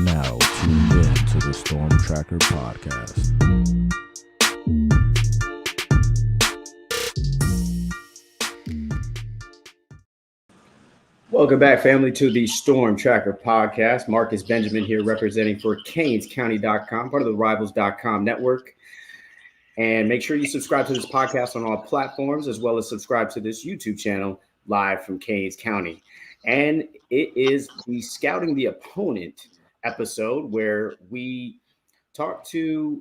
are now tuned in to the Storm Tracker podcast. Welcome back, family, to the Storm Tracker podcast. Marcus Benjamin here representing for CanesCounty.com, part of the Rivals.com network. And make sure you subscribe to this podcast on all platforms, as well as subscribe to this YouTube channel live from Canes County. And it is the Scouting the Opponent episode where we talk to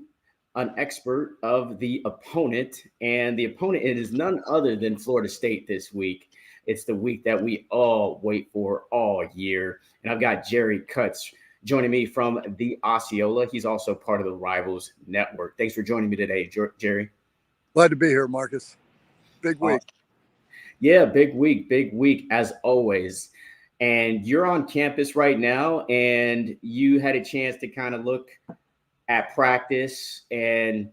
an expert of the opponent. And the opponent, it is none other than Florida State this week. It's the week that we all wait for all year. And I've got Jerry Kutz joining me from the Osceola. He's also part of the Rivals Network. Thanks for joining me today, Jerry. Glad to be here, Marcus. Big week. Yeah, big week as always. And you're on campus right now, and you had a chance to kind of look at practice. And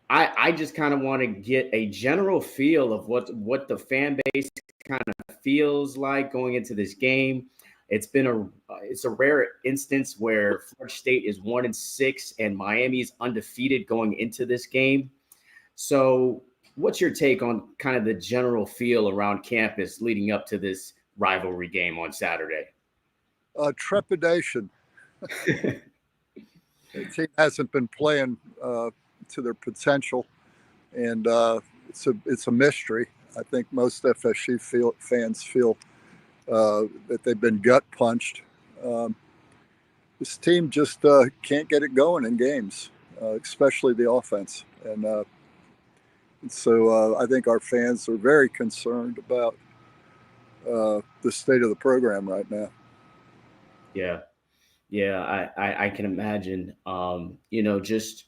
I just kind of want to get a general feel of what the fan base kind of feels like going into this game. It's a rare instance where Florida State is 1-6 and Miami is undefeated going into this game. So what's your take on kind of the general feel around campus leading up to this rivalry game on Saturday? Trepidation. The team hasn't been playing to their potential, and it's a mystery. I think most FSU fans feel that they've been gut punched. This team just can't get it going in games, especially the offense. And so I think our fans are very concerned about the state of the program right now. Yeah, I can imagine. Just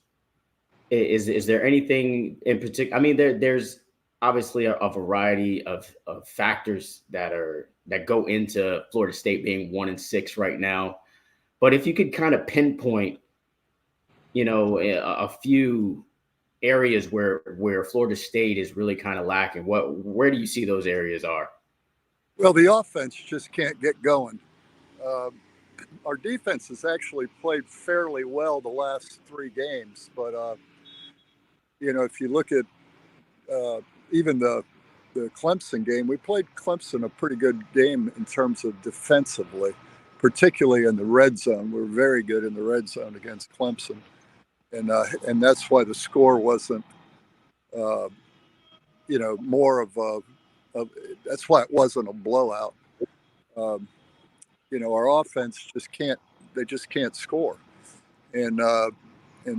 is there anything in particular? I mean, there's obviously a variety of factors that go into Florida State being 1-6 right now. But if you could kind of pinpoint, a few areas where Florida State is really kind of lacking, where do you see those areas are? Well, the offense just can't get going. Our defense has actually played fairly well the last 3 games, but if you look at even the Clemson game, we played Clemson a pretty good game in terms of defensively, particularly in the red zone. We're very good in the red zone against Clemson, and that's why the score wasn't, more of that's why it wasn't a blowout. Our offense just can't score, and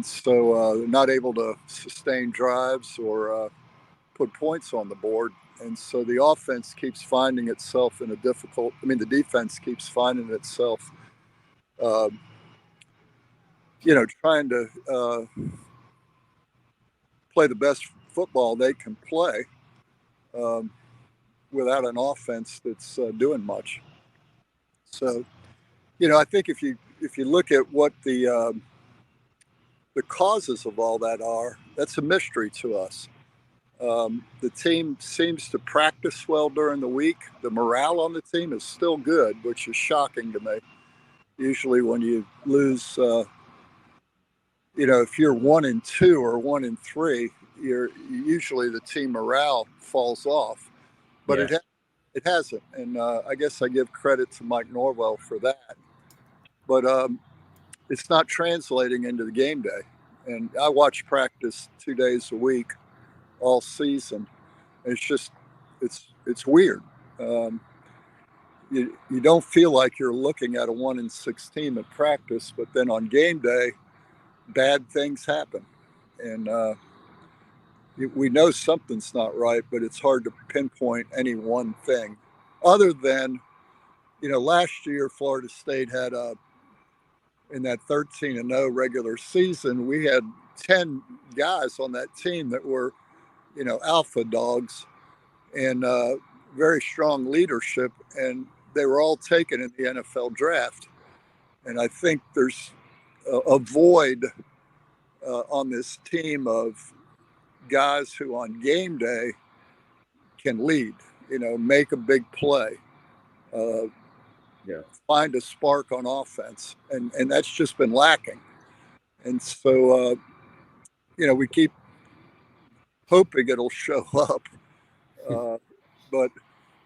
so they're not able to sustain drives or put points on the board. And so the offense keeps finding itself in the defense keeps finding itself, trying to play the best football they can play without an offense that's doing much. So, I think if you look at what the causes of all that are, that's a mystery to us. The team seems to practice well during the week. The morale on the team is still good, which is shocking to me. Usually when you lose, if you're 1-2 or 1-3, usually the team morale falls off, but Yeah. It hasn't. And I guess I give credit to Mike Norwell for that, but it's not translating into the game day. And I watch practice 2 days a week all season. It's weird. You don't feel like you're looking at a 1-6 team at practice, but then on game day, bad things happen. And we know something's not right, but it's hard to pinpoint any one thing other than, last year Florida State had in that 13-0 regular season, we had 10 guys on that team that were, alpha dogs and very strong leadership, and they were all taken in the NFL draft. And I think there's a void on this team of guys who on game day can lead, make a big play, find a spark on offense, and that's just been lacking. And so, we keep hoping it'll show up. But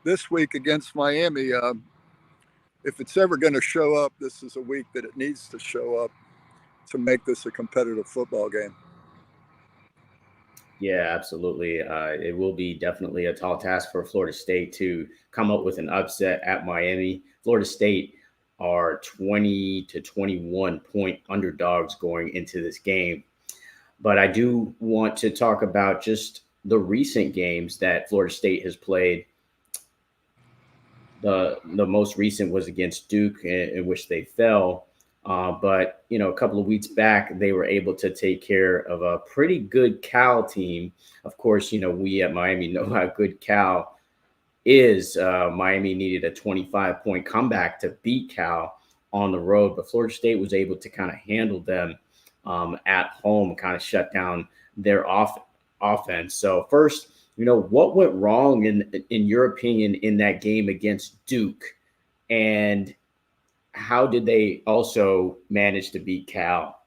this week against Miami, if it's ever going to show up, this is a week that it needs to show up to make this a competitive football game. Yeah, absolutely. It will be definitely a tall task for Florida State to come up with an upset at Miami. Florida State are 20 to 21 point underdogs going into this game. But I do want to talk about just the recent games that Florida State has played. The most recent was against Duke, in which they fell. But, a couple of weeks back, they were able to take care of a pretty good Cal team. Of course, we at Miami know how good Cal is. Miami needed a 25-point comeback to beat Cal on the road, but Florida State was able to kind of handle them at home, kind of shut down their offense. So first, what went wrong in your opinion in that game against Duke, and how did they also manage to beat Cal?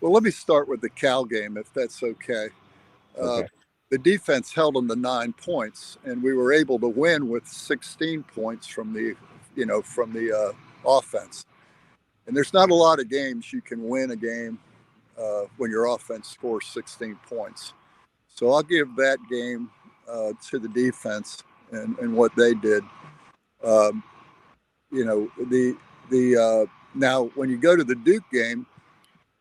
Well, let me start with the Cal game, if that's okay. The defense held them to 9 points, and we were able to win with 16 points from the offense. And there's not a lot of games you can win a game when your offense scores 16 points. So I'll give that game to the defense and what they did. Now when you go to the Duke game,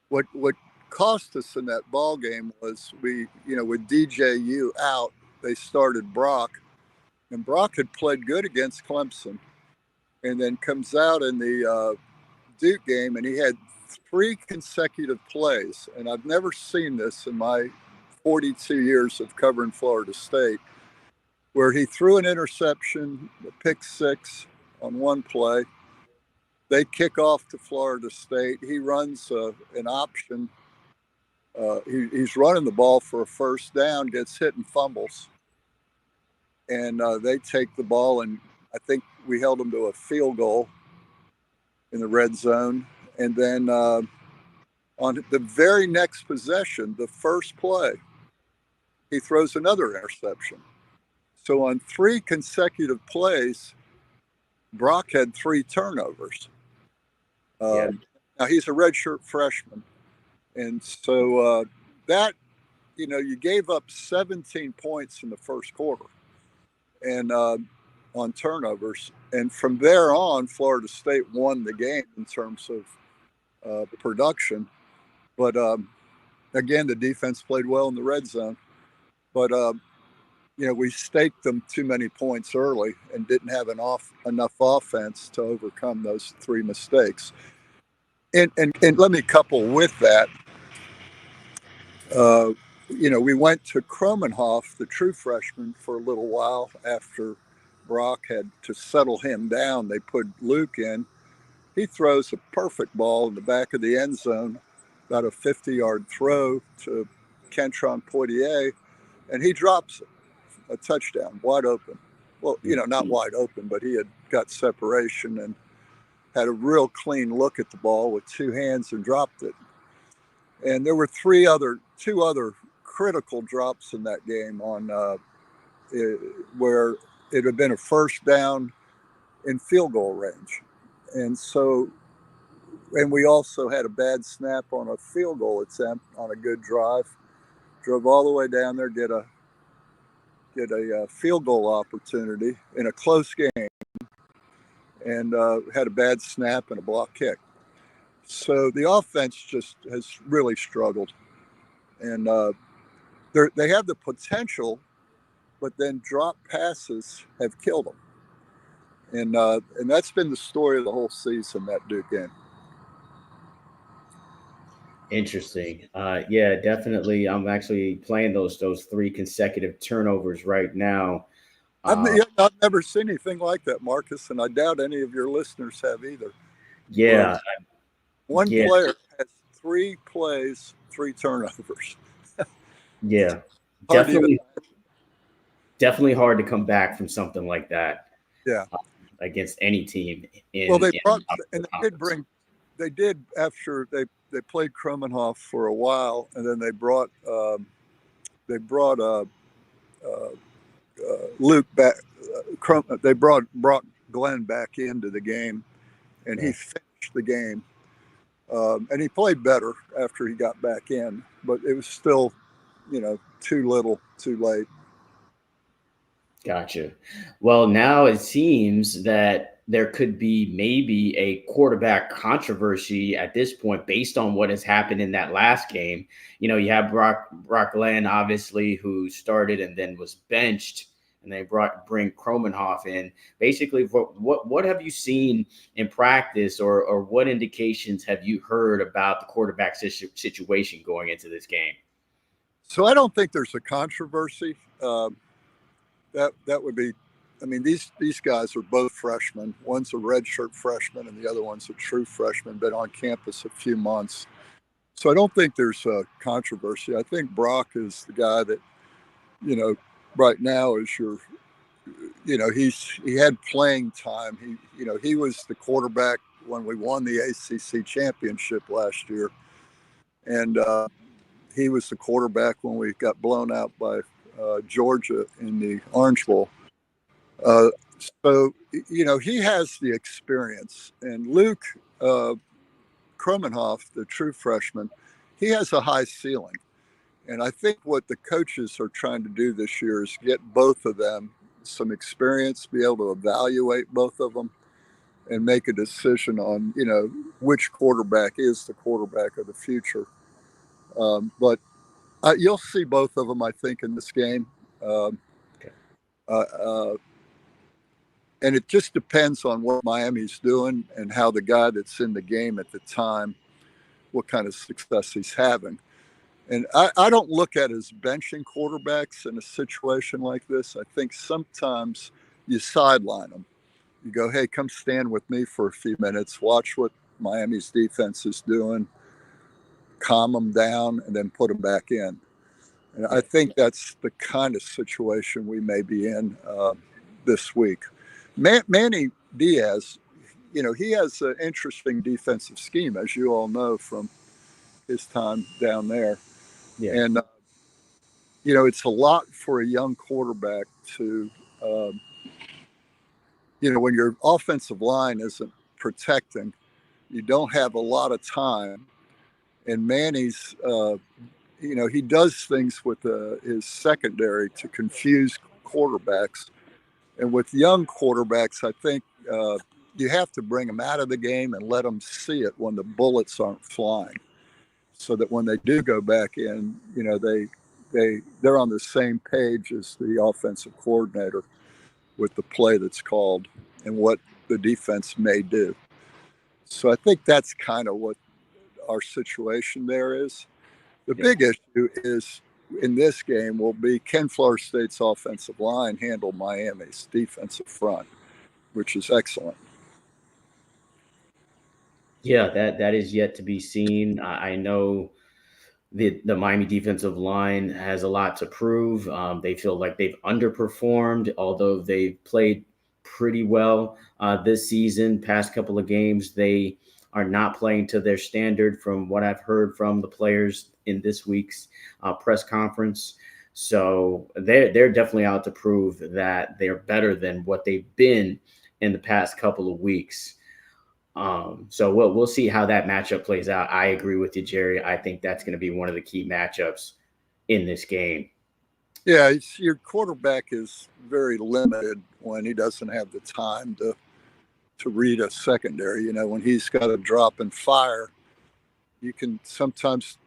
what cost us in that ball game was with DJU out, they started Brock, and Brock had played good against Clemson, and then comes out in the Duke game, and he had 3 consecutive plays, and I've never seen this in my 42 years of covering Florida State, where he threw an interception, a pick 6 on one play. They kick off to Florida State. He runs an option. He's running the ball for a first down, gets hit and fumbles. And they take the ball, and I think we held him to a field goal in the red zone. And then on the very next possession, the first play, he throws another interception. So on 3 consecutive plays, Brock had 3 turnovers. Now he's a redshirt freshman. And so you gave up 17 points in the first quarter and on turnovers. And from there on, Florida State won the game in terms of production. But again, the defense played well in the red zone. But we staked them too many points early and didn't have enough offense to overcome those 3 mistakes. And let me couple with that. We went to Kromenhoff, the true freshman, for a little while after Brock had to settle him down. They put Luke in. He throws a perfect ball in the back of the end zone, about a 50-yard throw to Kentron Poitier, and he drops it, a touchdown, wide open. Well, not wide open, but he had got separation and had a real clean look at the ball with 2 hands and dropped it. And there were 2 other critical drops in that game on where it had been a first down in field goal range. And we also had a bad snap on a field goal attempt on a good drive. Drove all the way down there, get a field goal opportunity in a close game, and had a bad snap and a block kick. So the offense just has really struggled, and they have the potential, but then drop passes have killed them, and that's been the story of the whole season, that Duke game. Interesting. Yeah, definitely. I'm actually playing those 3 consecutive turnovers right now. I've never seen anything like that, Marcus, and I doubt any of your listeners have either. Yeah. One player has 3 plays, 3 turnovers. Yeah. Definitely hard to come back from something like that. Yeah. against any team. Well, they brought and they did after they played Kromenhoff for a while, and then they brought Luke back. They brought Glenn back into the game, and he finished the game. And he played better after he got back in, but it was still, too little, too late. Gotcha. Well, now it seems that there could be maybe a quarterback controversy at this point based on what has happened in that last game. You have Brock Glenn, obviously, who started and then was benched, and they bring Kromenhoff in. Basically, what have you seen in practice, or what indications have you heard about the quarterback situation going into this game? So I don't think there's a controversy. That would be, these guys are both freshmen. One's a redshirt freshman and the other one's a true freshman, been on campus a few months. So I don't think there's a controversy. I think Brock is the guy that, right now is he had playing time. He was the quarterback when we won the ACC championship last year. And he was the quarterback when we got blown out by Georgia in the Orange Bowl. So, he has the experience. And Luke Kromenhoff, the true freshman, he has a high ceiling. And I think what the coaches are trying to do this year is get both of them some experience, be able to evaluate both of them and make a decision on, which quarterback is the quarterback of the future. But you'll see both of them, I think, in this game. And it just depends on what Miami's doing and how the guy that's in the game at the time, what kind of success he's having. And I don't look at it as benching quarterbacks in a situation like this. I think sometimes you sideline them. You go, hey, come stand with me for a few minutes, watch what Miami's defense is doing, calm them down, and then put them back in. And I think that's the kind of situation we may be in this week. Manny Diaz, he has an interesting defensive scheme, as you all know from his time down there. Yeah. And, it's a lot for a young quarterback to, when your offensive line isn't protecting, you don't have a lot of time. And Manny's, he does things with his secondary to confuse quarterbacks. And with young quarterbacks, I think you have to bring them out of the game and let them see it when the bullets aren't flying, so that when they do go back in, they're on the same page as the offensive coordinator with the play that's called and what the defense may do. So I think that's kind of what our situation there is. The big issue is in this game will be, can Florida State's offensive line handle Miami's defensive front, which is excellent. Yeah, that is yet to be seen. I know the Miami defensive line has a lot to prove. They feel like they've underperformed, although they've played pretty well this season. Past couple of games, they are not playing to their standard from what I've heard from the players in this week's press conference. So they're definitely out to prove that they're better than what they've been in the past couple of weeks. So we'll see how that matchup plays out. I agree with you, Jerry. I think that's going to be one of the key matchups in this game. Yeah, your quarterback is very limited when he doesn't have the time to read a secondary. When he's got to drop and fire, you can sometimes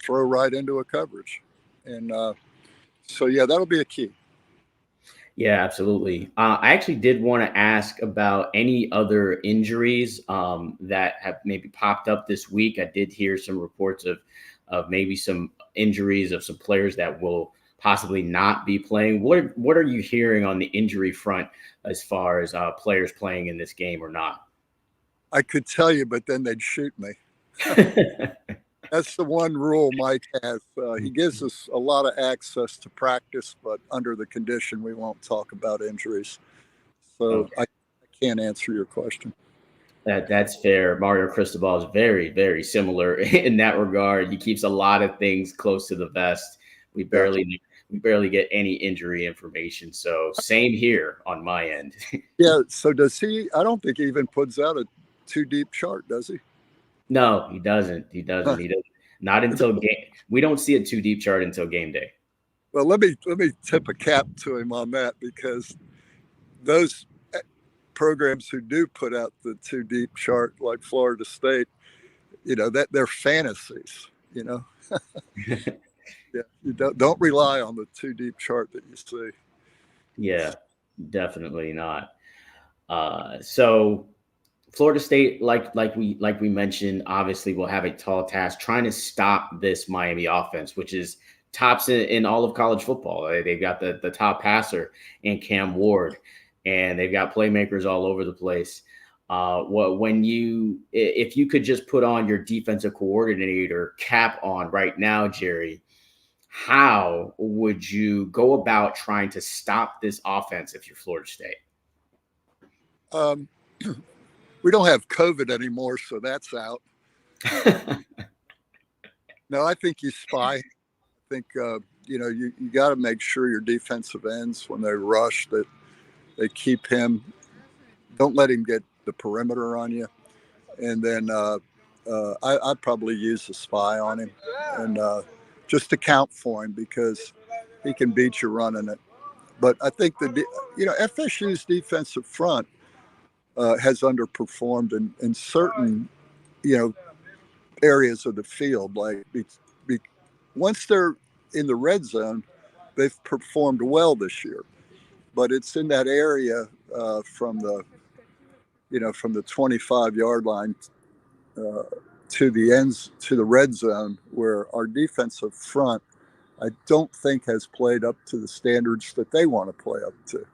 throw right into a coverage. And so, yeah, that'll be a key. Yeah, absolutely. I actually did want to ask about any other injuries that have maybe popped up this week. I did hear some reports of maybe some injuries of some players that will possibly not be playing. What are you hearing on the injury front as far as players playing in this game or not? I could tell you, but then they'd shoot me. That's the one rule Mike has. He gives us a lot of access to practice, but under the condition we won't talk about injuries. So I can't answer your question. That's fair. Mario Cristobal is very, very similar in that regard. He keeps a lot of things close to the vest. We barely get any injury information. So same here on my end. Yeah. So does he? I don't think he even puts out a too deep chart, does he? No, he doesn't. He doesn't. He doesn't. Not until game. We don't see a too deep chart until game day. Well, let me tip a cap to him on that, because those programs who do put out the too deep chart, like Florida State, that they're fantasies. Yeah, you don't rely on the too deep chart that you see. Yeah, definitely not. So Florida State, like we mentioned, obviously will have a tall task trying to stop this Miami offense, which is tops in all of college football. They've got the top passer in Cam Ward, and they've got playmakers all over the place. If you could just put on your defensive coordinator cap on right now, Jerry, how would you go about trying to stop this offense if you're Florida State? We don't have COVID anymore, so that's out. No, I think you spy. I think, you got to make sure your defensive ends, when they rush, that they keep him. Don't let him get the perimeter on you. And then I'd probably use a spy on him, and just to count for him, because he can beat you running it. But I think FSU's defensive front has underperformed in certain, areas of the field. Like once they're in the red zone, they've performed well this year. But it's in that area from the 25-yard line to the red zone, where our defensive front, I don't think, has played up to the standards that they want to play up to.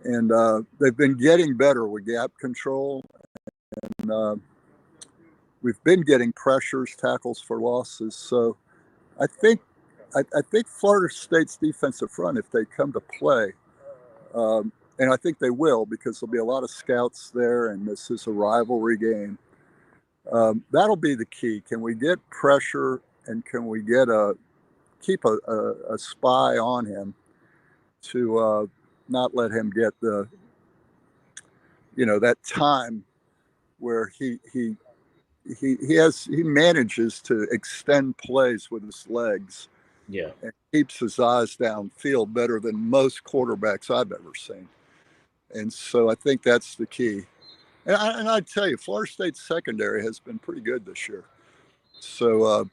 And they've been getting better with gap control, and we've been getting pressures, tackles for losses. So I think Florida State's defensive front, if they come to play, and I think they will, because there'll be a lot of scouts there, and this is a rivalry game. That'll be the key. Can we get pressure, and can we keep a spy on him to not let him get that time where he manages to extend plays with his legs. Yeah. And keeps his eyes downfield better than most quarterbacks I've ever seen. And so I think that's the key. And I tell you, Florida State's secondary has been pretty good this year. So,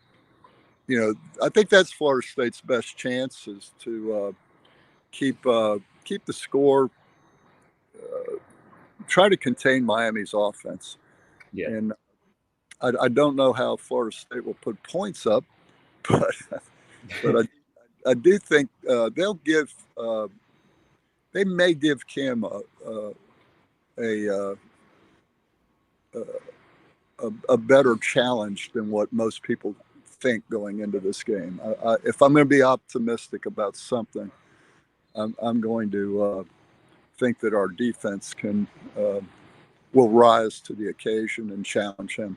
I think that's Florida State's best chance, is to keep the score, try to contain Miami's offense. Yeah. And I don't know how Florida State will put points up, but I do think they may give Cam a better challenge than what most people think going into this game. If I'm going to be optimistic about something, I'm going to think that our defense will rise to the occasion and challenge him.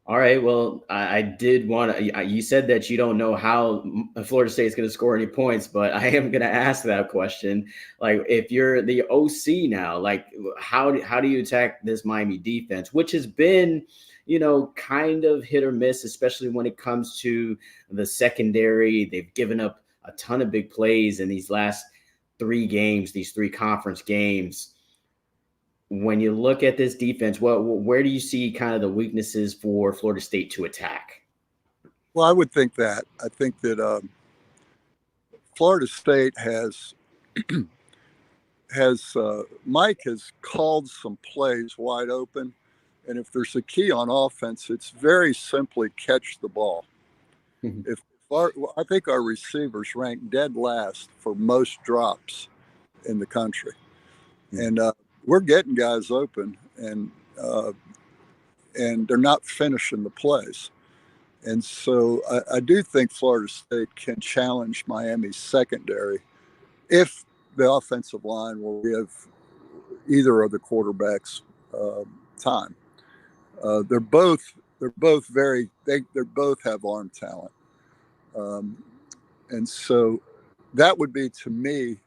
All right. Well, I did want to. You said that you don't know how Florida State is going to score any points, but I am going to ask that question. Like, if you're the OC now, like, how do you attack this Miami defense, which has been, kind of hit or miss, especially when it comes to the secondary? They've given up a ton of big plays in these last 3 games, these 3 conference games. When you look at this defense, where do you see kind of the weaknesses for Florida State to attack? Well, I would think that. I think that Florida State has Mike has called some plays wide open, and if there's a key on offense, it's very simply catch the ball. Mm-hmm. I think our receivers rank dead last for most drops in the country, mm-hmm. and we're getting guys open, and they're not finishing the plays. And so I do think Florida State can challenge Miami's secondary if the offensive line will give either of the quarterbacks' time. They're both they both have arm talent, and so that would be, to me,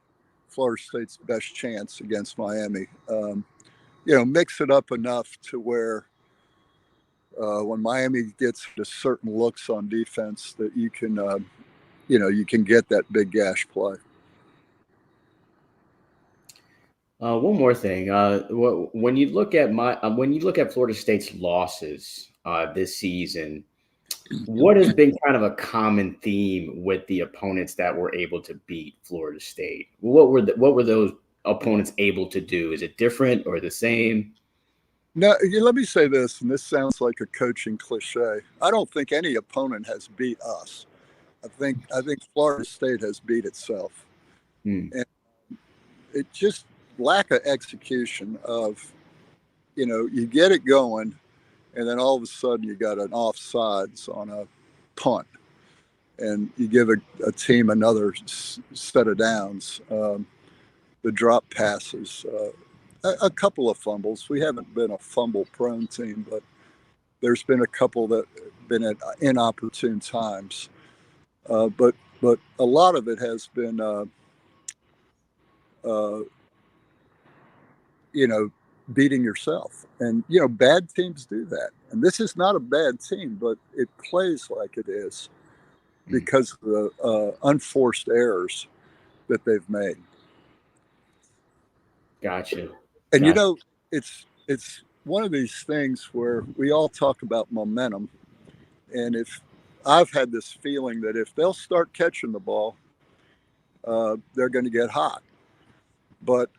Florida State's best chance against Miami. Mix it up enough to where when Miami gets to certain looks on defense that you can get that big gash play. One more thing. When you look at Florida State's losses this season, what has been kind of a common theme with the opponents that were able to beat Florida State? What were those opponents able to do? Is it different or the same? No, let me say this, and this sounds like a coaching cliche. I don't think any opponent has beat us. I think Florida State has beat itself. And it just lack of execution of, you get it going, and then all of a sudden you got an offsides on a punt, and you give a team another set of downs. The drop passes, a couple of fumbles. We haven't been a fumble-prone team, but there's been a couple that have been at inopportune times. But a lot of it has been, beating yourself. And, bad teams do that. And this is not a bad team, but it plays like it is because of the unforced errors that they've made. Gotcha. And, it's one of these things where we all talk about momentum. And if I've had this feeling that if they'll start catching the ball, they're going to get hot. But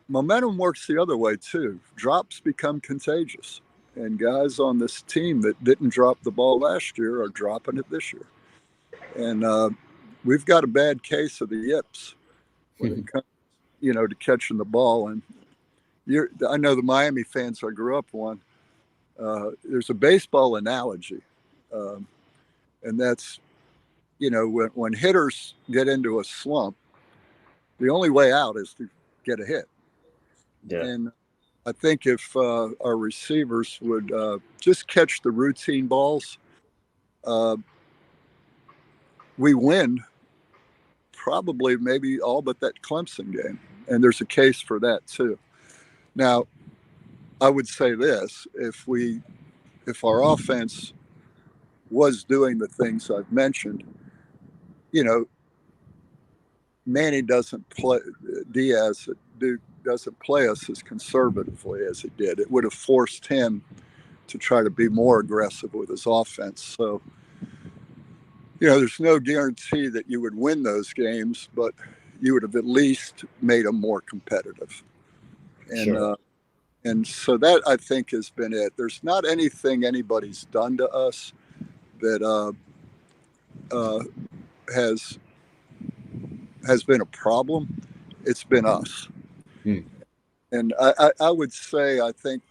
momentum works the other way too. Drops become contagious. And guys on this team that didn't drop the ball last year are dropping it this year. And we've got a bad case of the yips when it comes, to catching the ball. And I know the Miami fans I grew up on, there's a baseball analogy. And that's, when hitters get into a slump, the only way out is to get a hit. Yeah. And I think if our receivers would just catch the routine balls, we win probably maybe all but that Clemson game. And there's a case for that too. Now, I would say this, if our offense was doing the things I've mentioned, Manny doesn't play, Diaz doesn't play us as conservatively as he did. It would have forced him to try to be more aggressive with his offense. So, there's no guarantee that you would win those games, but you would have at least made them more competitive. And, Sure. And so that, I think, has been it. There's not anything anybody's done to us that has been a problem. It's been us. And I would say, I think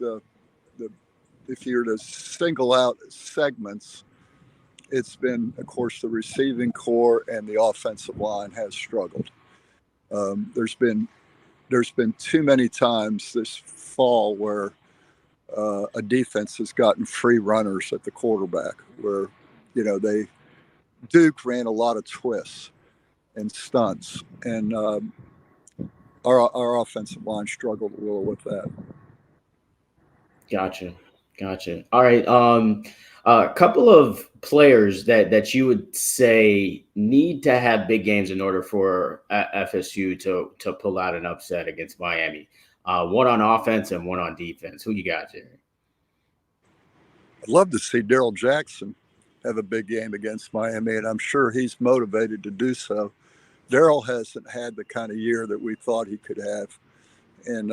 if you were to single out segments, it's been, of course, the receiving core and the offensive line has struggled. There's been too many times this fall where a defense has gotten free runners at the quarterback, where Duke ran a lot of twists and stunts, and our offensive line struggled a little with that. Gotcha. All right. A couple of players that you would say need to have big games in order for FSU to pull out an upset against Miami. One on offense and one on defense. Who you got, Jerry? I'd love to see Daryl Jackson have a big game against Miami, and I'm sure he's motivated to do so. Daryl hasn't had the kind of year that we thought he could have. And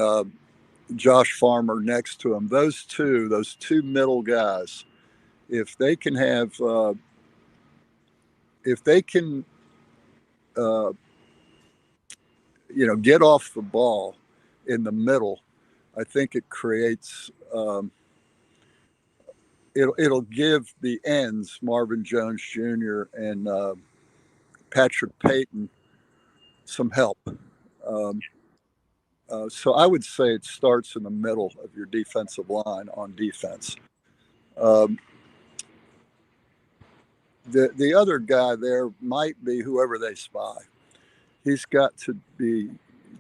Josh Farmer next to him, those two middle guys, if they can get off the ball in the middle, I think it creates it'll give the ends, Marvin Jones Jr. and Patrick Payton, some help. So I would say it starts in the middle of your defensive line on defense. Um, the other guy there might be whoever they spy. He's got to be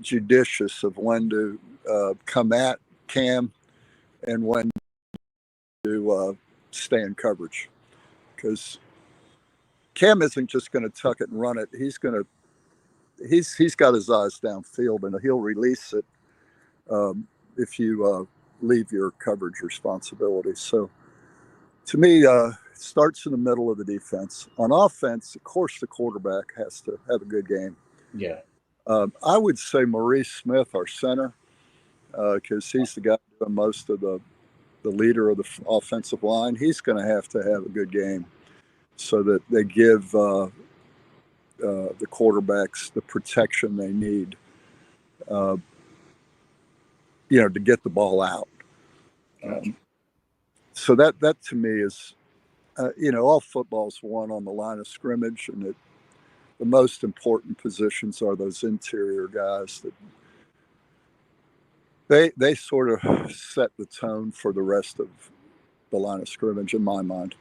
judicious of when to come at Cam and when to stay in coverage, because Cam isn't just going to tuck it and run it. He's got his eyes downfield, and he'll release it if you leave your coverage responsibility. So to me, it starts in the middle of the defense. On offense, of course, the quarterback has to have a good game. Yeah. I would say Maurice Smith, our center, because he's the guy doing most of the leader of the offensive line. He's going to have a good game so that they give the quarterbacks the protection they need, to get the ball out. So that to me is, all football's won on the line of scrimmage, and the most important positions are those interior guys that they sort of set the tone for the rest of the line of scrimmage, in my mind.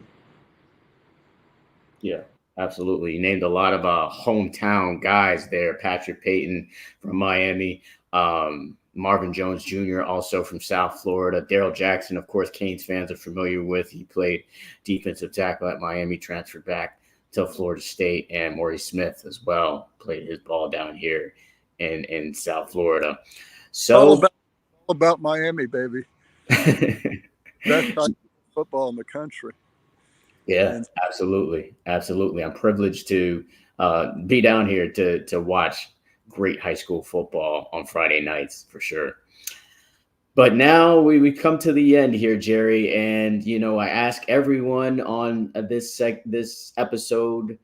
Yeah, absolutely. You named a lot of hometown guys there. Patrick Payton from Miami, Marvin Jones Jr. also from South Florida. Darrell Jackson, of course, Canes fans are familiar with. He played defensive tackle at Miami, transferred back to Florida State, and Maurice Smith as well played his ball down here in South Florida. So all about Miami, baby. Best football in the country. Yeah, absolutely. I'm privileged to be down here to watch great high school football on Friday nights for sure. But now we come to the end here, Jerry, and I ask everyone on this episode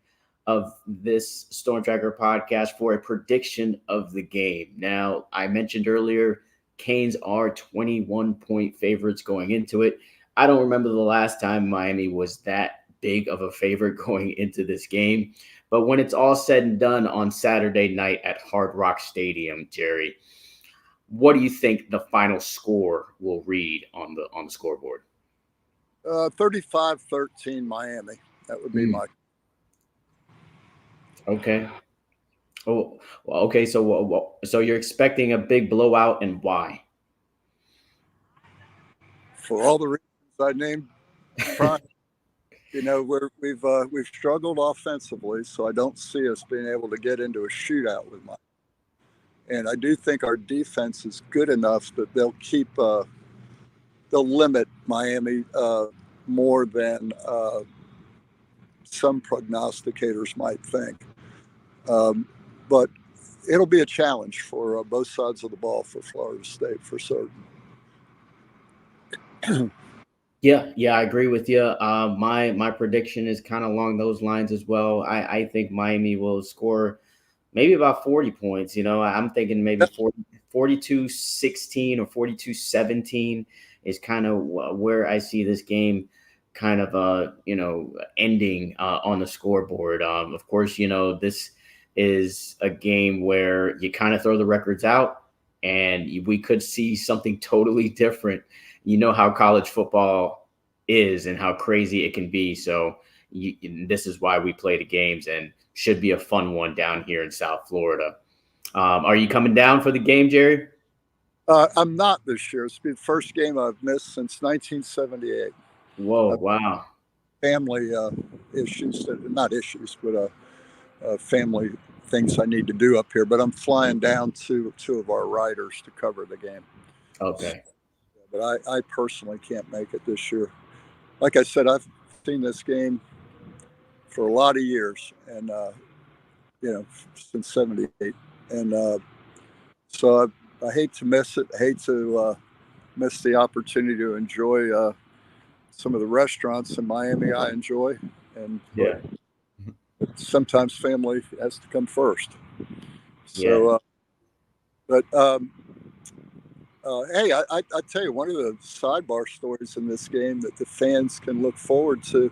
of this Storm Tracker podcast for a prediction of the game. Now, I mentioned earlier, Canes are 21-point favorites going into it. I don't remember the last time Miami was that big of a favorite going into this game. But when it's all said and done on Saturday night at Hard Rock Stadium, Jerry, what do you think the final score will read on the scoreboard? 35-13 Miami. That would be my. Okay. Oh, well, okay. So you're expecting a big blowout, and why? For all the reasons I named prior. We've struggled offensively, so I don't see us being able to get into a shootout with Miami. And I do think our defense is good enough that they'll limit Miami more than some prognosticators might think. But it'll be a challenge for both sides of the ball for Florida State for certain. Yeah, I agree with you. My prediction is kind of along those lines as well. I think Miami will score maybe about 40 points. I'm thinking maybe 42-16 or 42-17 is kind of where I see this game kind of, ending on the scoreboard. Of course, this is a game where you kind of throw the records out and we could see something totally different. How college football is and how crazy it can be. So this is why we play the games, and should be a fun one down here in South Florida. Are you coming down for the game, Jerry? I'm not this year. It's been the first game I've missed since 1978. Whoa, wow. Family issues, not issues, but family things I need to do up here. But I'm flying down to two of our writers to cover the game. Okay. But I personally can't make it this year. Like I said, I've seen this game for a lot of years, and since '78, and so I hate to miss it. I hate to miss the opportunity to enjoy some of the restaurants in Miami I enjoy, and sometimes family has to come first. So, hey, I tell you, one of the sidebar stories in this game that the fans can look forward to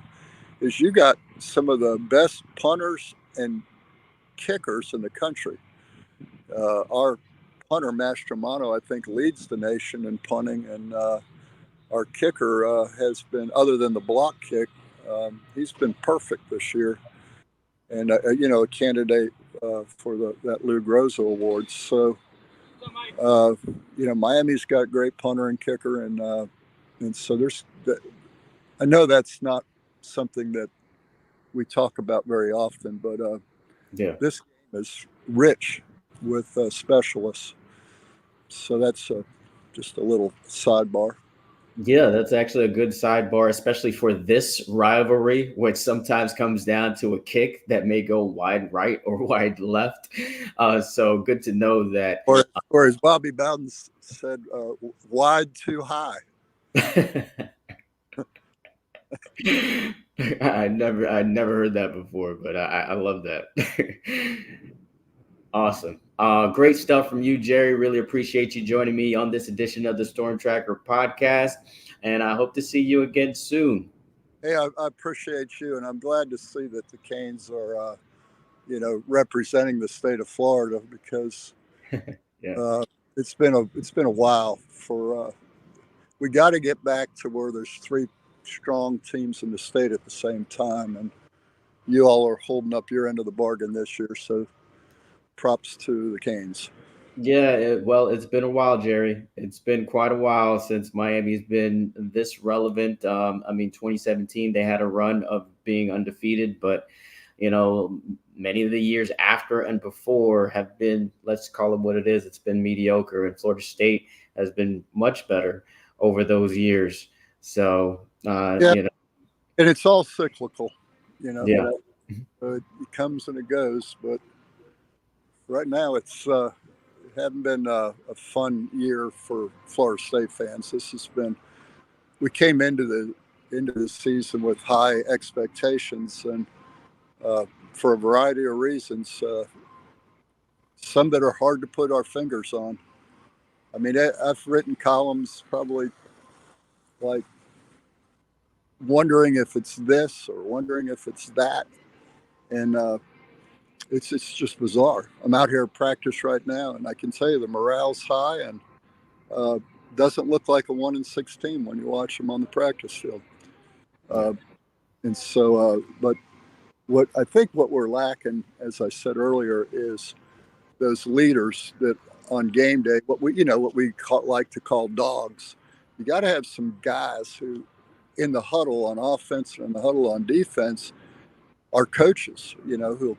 is you got some of the best punters and kickers in the country. Our punter, Mastromano, I think leads the nation in punting, and our kicker has been, other than the block kick, he's been perfect this year, and a candidate for that Lou Groza Award. So, Miami's got great punter and kicker, and so I know that's not something that we talk about very often, but this game is rich with specialists. So that's just a little sidebar. Yeah, that's actually a good sidebar, especially for this rivalry, which sometimes comes down to a kick that may go wide right or wide left. So good to know that. Or as Bobby Bowden said, wide too high. I never heard that before, but I love that. Awesome. Great stuff from you, Jerry. Really appreciate you joining me on this edition of the Storm Tracker podcast. And I hope to see you again soon. Hey, I appreciate you. And I'm glad to see that the Canes are, representing the state of Florida, because it's been a while for, we got to get back to where there's three strong teams in the state at the same time. And you all are holding up your end of the bargain this year. So props to the Canes. Yeah, it's been a while, Jerry. It's been quite a while since Miami's been this relevant. 2017, they had a run of being undefeated, but, many of the years after and before have been, let's call it what it is, it's been mediocre, and Florida State has been much better over those years. So, and it's all cyclical, Yeah. It comes and it goes, but right now it hasn't been a fun year for Florida State fans. We came into the season with high expectations, and for a variety of reasons, some that are hard to put our fingers on. I mean, I've written columns probably like wondering if it's this or wondering if it's that, and it's just bizarre. I'm out here at practice right now, and I can tell you the morale's high, and doesn't look like a 1-6 team when you watch them on the practice field. And so, but what we're lacking, as I said earlier, is those leaders that on game day, what we like to call dogs. You got to have some guys who, in the huddle on offense and in the huddle on defense, are coaches. Who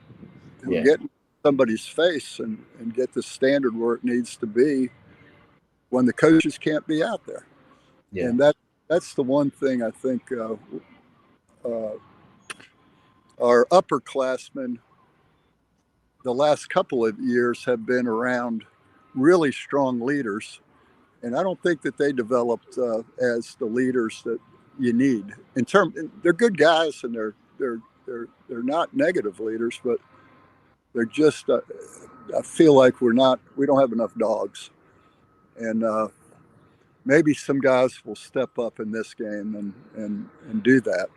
get in somebody's face and get the standard where it needs to be when the coaches can't be out there. Yeah. And that's the one thing I think our upperclassmen the last couple of years have been around really strong leaders, and I don't think that they developed as the leaders that you need. They're good guys, and they're not negative leaders, but they're just I feel like we don't have enough dogs, and maybe some guys will step up in this game and do that.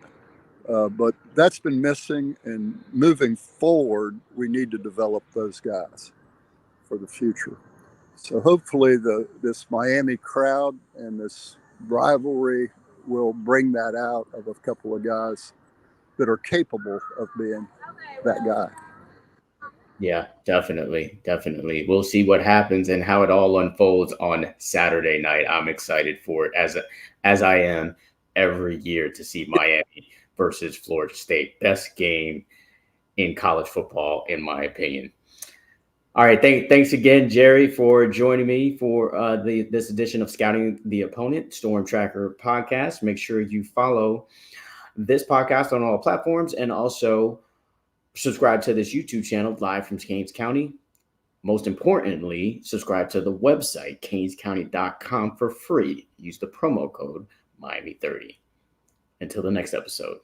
But that's been missing, and moving forward, we need to develop those guys for the future. So hopefully this Miami crowd and this rivalry will bring that out of a couple of guys that are capable of being that guy. Yeah, definitely. We'll see what happens and how it all unfolds on Saturday night. I'm excited for it, as I am every year, to see Miami versus Florida State. Best game in college football, in my opinion. All right. Thanks again, Jerry, for joining me for this edition of Scouting the Opponent Storm Tracker podcast. Make sure you follow this podcast on all platforms, and also subscribe to this YouTube channel live from Canes County. Most importantly, subscribe to the website, canescounty.com, for free. Use the promo code Miami30. Until the next episode.